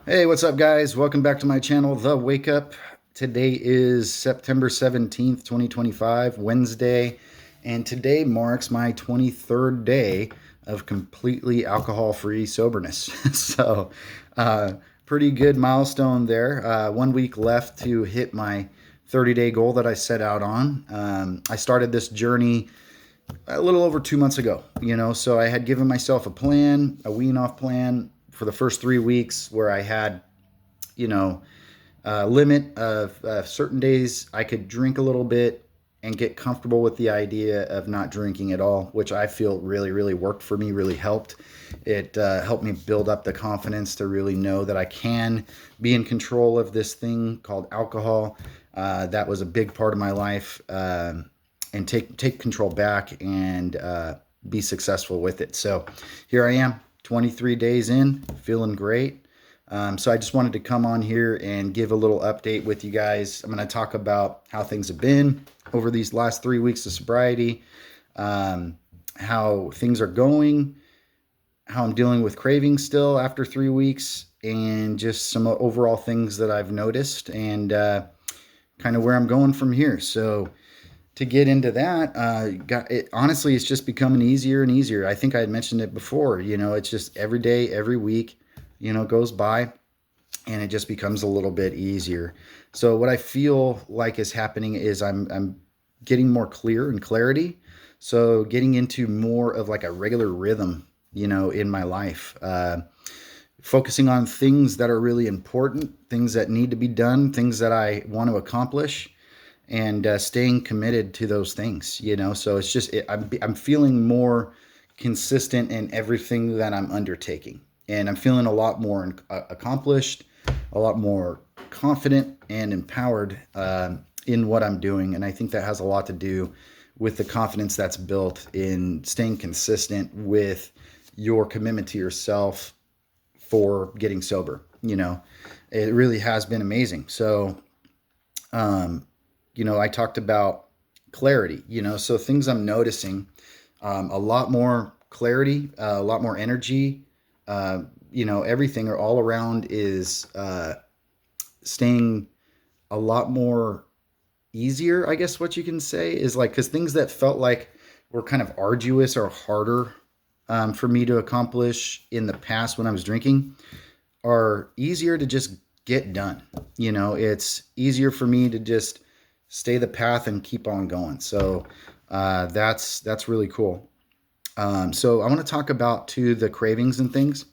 Hey, what's up, guys? Welcome back to my channel, The Wake Up. Today is September 17th, 2025, Wednesday, and today marks my 23rd day of completely alcohol-free soberness. So, pretty good milestone there. 1 week left to hit my 30-day goal that I set out on. I started this journey a little over 2 months ago, so I had given myself a plan, a wean off plan for the first 3 weeks where I had, you know, limit of certain days I could drink a little bit and get comfortable with the idea of not drinking at all, which I feel really, really worked for me, really helped. It helped me build up the confidence to really know that I can be in control of this thing called alcohol. That was a big part of my life, and take control back and be successful with it. So here I am, 23 days in, feeling great. So I just wanted to come on here and give a little update with you guys. I'm going to talk about how things have been over these last 3 weeks of sobriety, how things are going, how I'm dealing with cravings still after 3 weeks, and just some overall things that I've noticed and kind of where I'm going from here. So to get into that, honestly, it's just becoming easier and easier. I think I had mentioned it before. It's just every day, every week, goes by, and it just becomes a little bit easier. So what I feel like is happening is I'm getting more clear and clarity. So getting into more of like a regular rhythm, in my life. Focusing on things that are really important, things that need to be done, things that I want to accomplish, and staying committed to those things. So it's just I'm feeling more consistent in everything that I'm undertaking, and I'm feeling a lot more accomplished, a lot more confident and empowered in what I'm doing. And I think that has a lot to do with the confidence that's built in staying consistent with your commitment to yourself for getting sober. It really has been amazing. So I talked about clarity, so things I'm noticing, a lot more clarity, a lot more energy, everything all around is staying a lot more easier, I guess what you can say is like, because things that felt like were kind of arduous or harder for me to accomplish in the past when I was drinking are easier to just get done. It's easier for me to just stay the path and keep on going. So that's really cool. So I want to talk about too the cravings and things.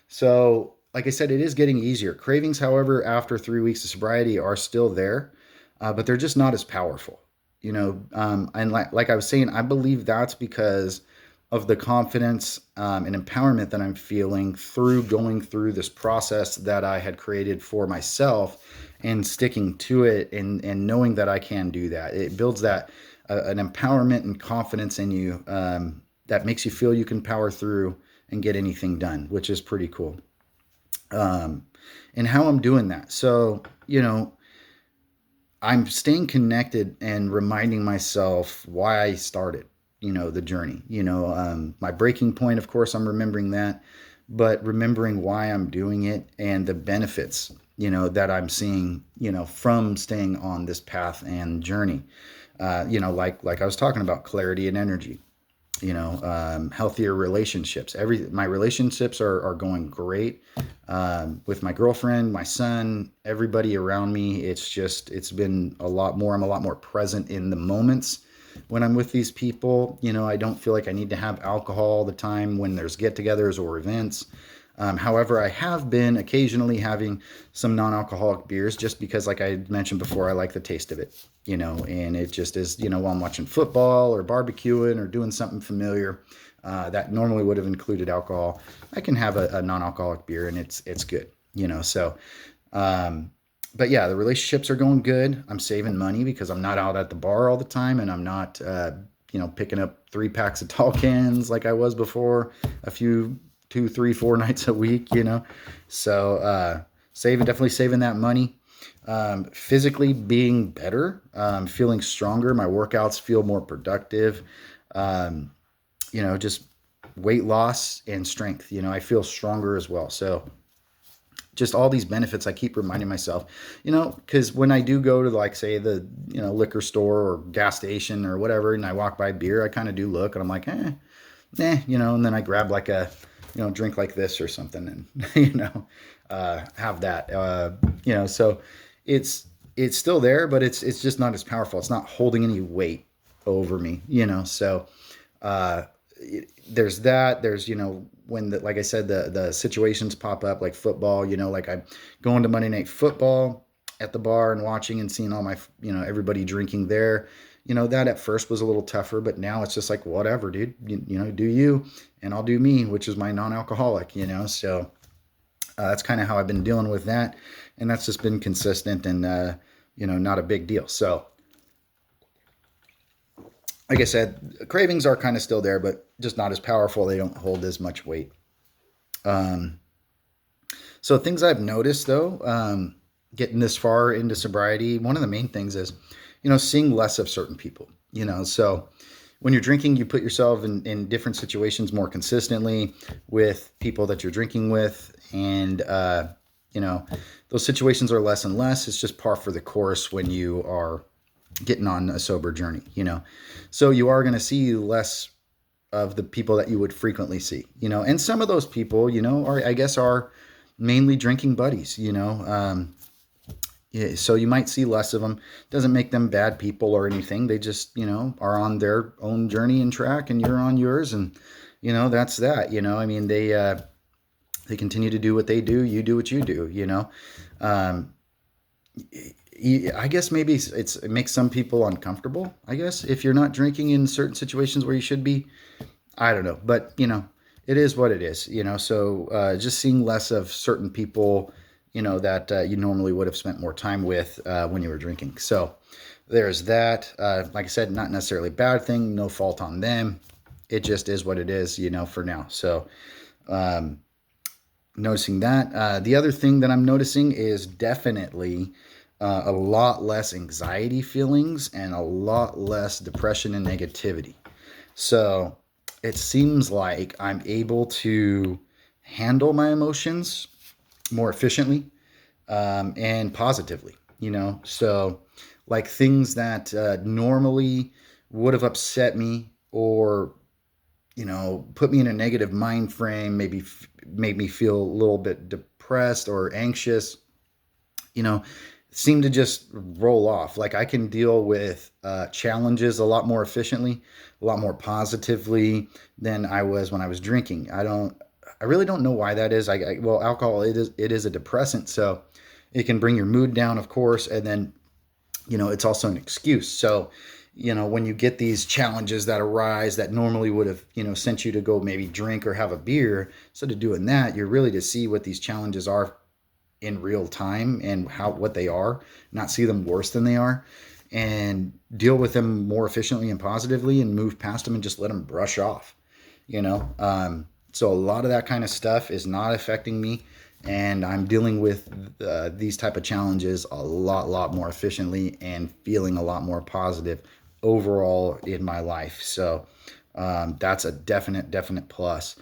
So like I said, it is getting easier. Cravings, however, after 3 weeks of sobriety are still there, but they're just not as powerful. And like I was saying, I believe that's because of the confidence and empowerment that I'm feeling through going through this process that I had created for myself and sticking to it, and knowing that I can do that. It builds that an empowerment and confidence in you that makes you feel you can power through and get anything done, which is pretty cool. And how I'm doing that. So, I'm staying connected and reminding myself why I started, the journey. My breaking point, of course, I'm remembering that, but remembering why I'm doing it and the benefits, that I'm seeing, from staying on this path and journey. Like I was talking about, clarity and energy, healthier relationships. My relationships are going great, with my girlfriend, my son, everybody around me. It's been a lot more. I'm a lot more present in the moments when I'm with these people. I don't feel like I need to have alcohol all the time when there's get-togethers or events. However, I have been occasionally having some non-alcoholic beers just because, like I mentioned before, I like the taste of it, and it just is, while I'm watching football or barbecuing or doing something familiar that normally would have included alcohol, I can have a non-alcoholic beer and it's good, so, but yeah, the relationships are going good. I'm saving money because I'm not out at the bar all the time, and I'm not, picking up 3 packs of tall cans like I was before, a few 2, 3, 4 nights a week, so definitely saving that money. Physically being better, feeling stronger. My workouts feel more productive. Just weight loss and strength. I feel stronger as well. So just all these benefits. I keep reminding myself, because when I do go to, like, say, the, liquor store or gas station or whatever, and I walk by beer, I kind of do look, and I'm like, and then I grab like a, drink like this or something, and have that, so it's still there, but it's just not as powerful. It's not holding any weight over me, so uh, there's that. There's, when like I said, the situations pop up, like football, like I'm going to Monday Night Football at the bar and watching and seeing all my, everybody drinking there. That at first was a little tougher, but now it's just like, whatever, dude, do you, and I'll do me, which is my non-alcoholic, so that's kind of how I've been dealing with that. And that's just been consistent and, not a big deal. So, like I said, cravings are kind of still there, but just not as powerful. They don't hold as much weight. Um, so things I've noticed though, getting this far into sobriety, one of the main things is, seeing less of certain people. So when you're drinking, you put yourself in different situations more consistently with people that you're drinking with, and those situations are less and less. It's just par for the course when you are getting on a sober journey. So you are going to see less of the people that you would frequently see, and some of those people, are mainly drinking buddies, yeah, so you might see less of them. Doesn't make them bad people or anything. They just, are on their own journey and track, and you're on yours, and that's that. I mean, they continue to do what they do. You do what you do. Um, I guess maybe it makes some people uncomfortable. I guess if you're not drinking in certain situations where you should be, I don't know, but it is what it is. So just seeing less of certain people, that you normally would have spent more time with when you were drinking. So there's that. Like I said, not necessarily a bad thing. No fault on them. It just is what it is, for now. So um, noticing that. The other thing that I'm noticing is definitely a lot less anxiety feelings and a lot less depression and negativity. So it seems like I'm able to handle my emotions more efficiently, and positively, So, like, things that normally would have upset me or, put me in a negative mind frame, maybe made me feel a little bit depressed or anxious, you know, seem to just roll off. Like, I can deal with challenges a lot more efficiently, a lot more positively than I was when I was drinking. I really don't know why that is. Well, alcohol, it is a depressant, so it can bring your mood down, of course, and then it's also an excuse. So when you get these challenges that arise that normally would have sent you to go maybe drink or have a beer, instead of doing that, you're really to see what these challenges are in real time and what they are, not see them worse than they are, and deal with them more efficiently and positively, and move past them and just let them brush off. So a lot of that kind of stuff is not affecting me, and I'm dealing with these type of challenges a lot more efficiently and feeling a lot more positive overall in my life. So that's a definite plus.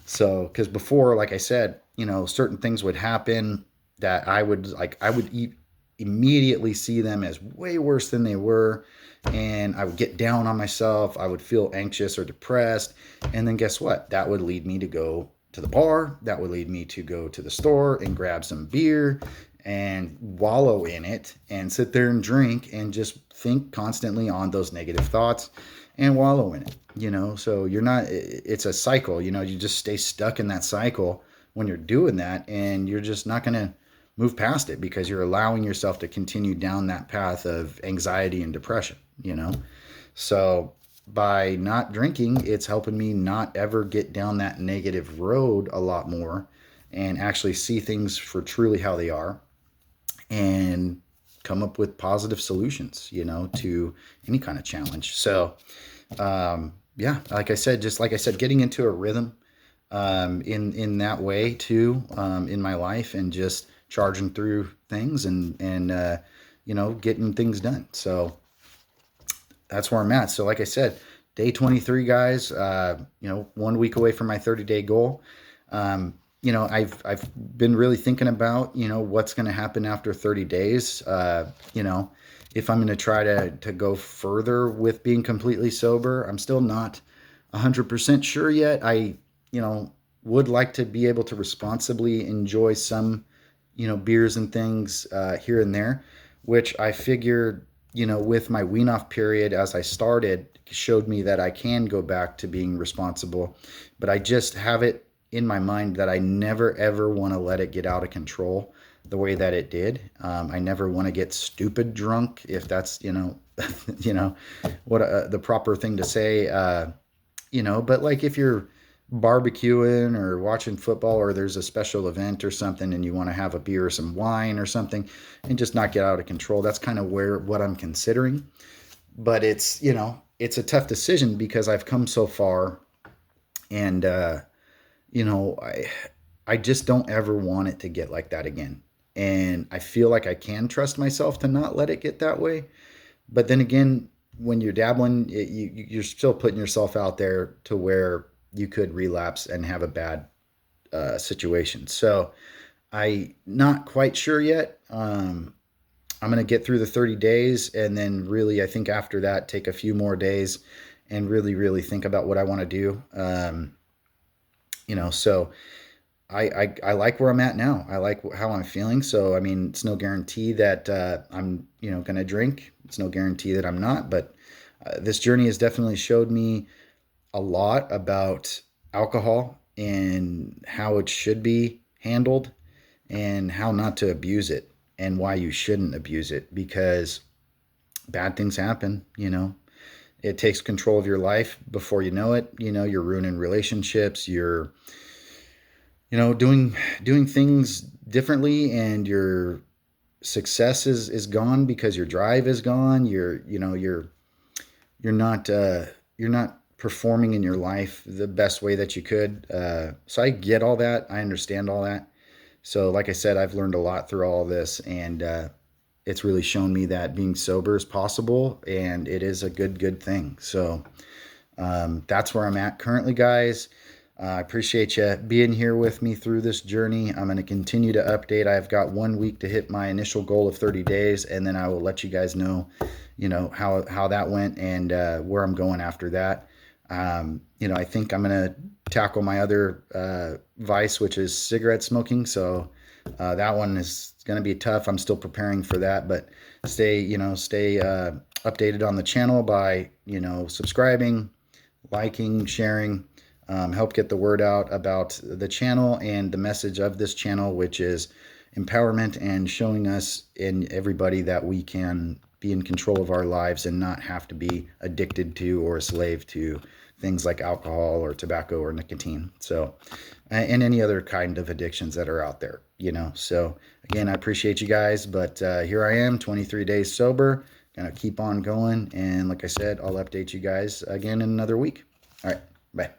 So, because before, like I said, certain things would happen that I would immediately see them as way worse than they were, and I would get down on myself. I would feel anxious or depressed, and then guess what? That would lead me to go to the bar. That would lead me to go to the store and grab some beer and wallow in it and sit there and drink and just think constantly on those negative thoughts and wallow in it. So it's a cycle. You just stay stuck in that cycle when you're doing that, and you're just not going to move past it because you're allowing yourself to continue down that path of anxiety and depression. So by not drinking, it's helping me not ever get down that negative road a lot more, and actually see things for truly how they are, and come up with positive solutions, to any kind of challenge. So yeah, just like I said, getting into a rhythm in that way too, in my life, and just charging through things, and getting things done. So that's where I'm at. So like I said, day 23, guys, 1 week away from my 30-day goal. I've been really thinking about, what's going to happen after 30 days. If I'm going to try to go further with being completely sober. I'm still not 100% sure yet. I, you know, would like to be able to responsibly enjoy some, beers and things here and there, which I figured, with my wean off period as I started, showed me that I can go back to being responsible. But I just have it in my mind that I never ever want to let it get out of control the way that it did. I never want to get stupid drunk, if that's, you know what the proper thing to say. But like if you're barbecuing or watching football, or there's a special event or something and you want to have a beer or some wine or something and just not get out of control, that's kind of where what I'm considering. But it's a tough decision because I've come so far, and you know, I I just don't ever want it to get like that again. And I feel like I can trust myself to not let it get that way. But then again, when you're dabbling, you're still putting yourself out there to where you could relapse and have a bad situation. So I not quite sure yet. I'm going to get through the 30 days, and then really, I think after that, take a few more days and really, really think about what I want to do. So I like where I'm at now. I like how I'm feeling. So, I mean, it's no guarantee that I'm, going to drink. It's no guarantee that I'm not. But this journey has definitely showed me a lot about alcohol and how it should be handled and how not to abuse it and why you shouldn't abuse it, because bad things happen. It takes control of your life before you know it. You're ruining relationships. You're doing things differently, and your success is gone because your drive is gone. You're not performing in your life the best way that you could. So I get all that. I understand all that. So like I said, I've learned a lot through all of this, and it's really shown me that being sober is possible, and it is a good thing. So that's where I'm at currently, guys. I appreciate you being here with me through this journey. I'm going to continue to update. I've got 1 week to hit my initial goal of 30 days, and then I will let you guys know, how that went, and where I'm going after that. I think I'm going to tackle my other vice, which is cigarette smoking. So that one is going to be tough. I'm still preparing for that, but stay updated on the channel by, subscribing, liking, sharing. Help get the word out about the channel and the message of this channel, which is empowerment and showing us and everybody that we can be in control of our lives and not have to be addicted to or a slave to things like alcohol or tobacco or nicotine. So, and any other kind of addictions that are out there, So again, I appreciate you guys, but here I am, 23 days sober, gonna keep on going. And like I said, I'll update you guys again in another week. All right, bye.